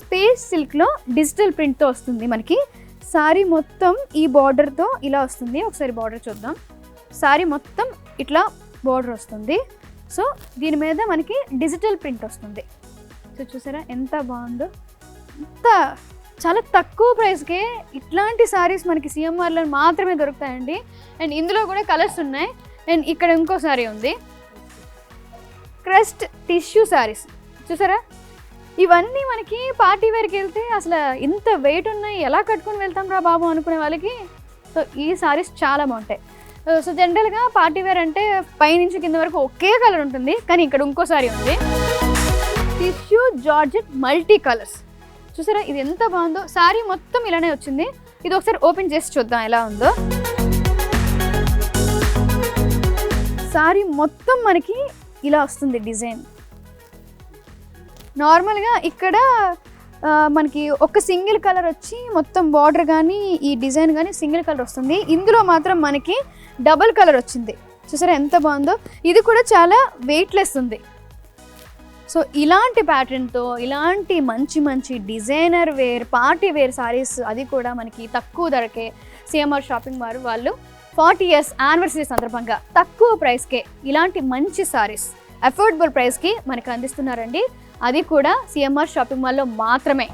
Space సిల్క్లో digital ప్రింట్తో వస్తుంది మనకి. సారీ మొత్తం ఈ బార్డర్తో ఇలా వస్తుంది. ఒకసారి బార్డర్ చూద్దాం. సారీ మొత్తం ఇట్లా బార్డర్ వస్తుంది. సో దీని మీద మనకి డిజిటల్ ప్రింట్ వస్తుంది. సో చూసారా ఎంత బాగుందో. చాలా తక్కువ ప్రైస్కే ఇట్లాంటి సారీస్ మనకి సిఎంఆర్లో మాత్రమే దొరుకుతాయండి. అండ్ ఇందులో కూడా కలర్స్ ఉన్నాయి. అండ్ ఇక్కడ ఇంకో సారీ ఉంది, క్రస్ట్ టిష్యూ సారీస్. చూసారా, ఇవన్నీ మనకి పార్టీ వేర్కి వెళ్తే అసలు ఇంత వెయిట్ ఉన్నాయి, ఎలా కట్టుకొని వెళ్తాం రా బాబు అనుకునే వాళ్ళకి సో ఈ సారీస్ చాలా బాగుంటాయి. సో జనరల్గా పార్టీ వేర్ అంటే పైనుంచి కింద వరకు ఒకే కలర్ ఉంటుంది, కానీ ఇక్కడ ఇంకో సారీ ఉంది, టిష్యూ జార్జెట్ మల్టీ కలర్స్. చూసారా ఇది ఎంత బాగుందో. సారీ మొత్తం ఇలానే వచ్చింది. ఇది ఒకసారి ఓపెన్ చేసి చూద్దాం ఎలా ఉందో. సారీ మొత్తం మనకి ఇలా వస్తుంది డిజైన్. నార్మల్గా ఇక్కడ మనకి ఒక సింగిల్ కలర్ వచ్చి మొత్తం బార్డర్ కానీ ఈ డిజైన్ కానీ సింగిల్ కలర్ వస్తుంది. ఇందులో మాత్రం మనకి డబల్ కలర్ వచ్చింది. చూసారా ఎంత బాగుందో. ఇది కూడా చాలా వెయిట్లెస్ ఉంది. సో ఇలాంటి ప్యాటర్న్తో ఇలాంటి మంచి మంచి designer wear party wear saris, అది కూడా మనకి తక్కువ ధరకే సిఎంఆర్ షాపింగ్ మాల్ వాళ్ళు 40 years యానివర్సరీ సందర్భంగా తక్కువ ప్రైస్కే ఇలాంటి మంచి సారీస్ అఫోర్డబుల్ ప్రైస్కి మనకు అందిస్తున్నారండి. అది కూడా సిఎంఆర్ షాపింగ్ మాల్లో మాత్రమే.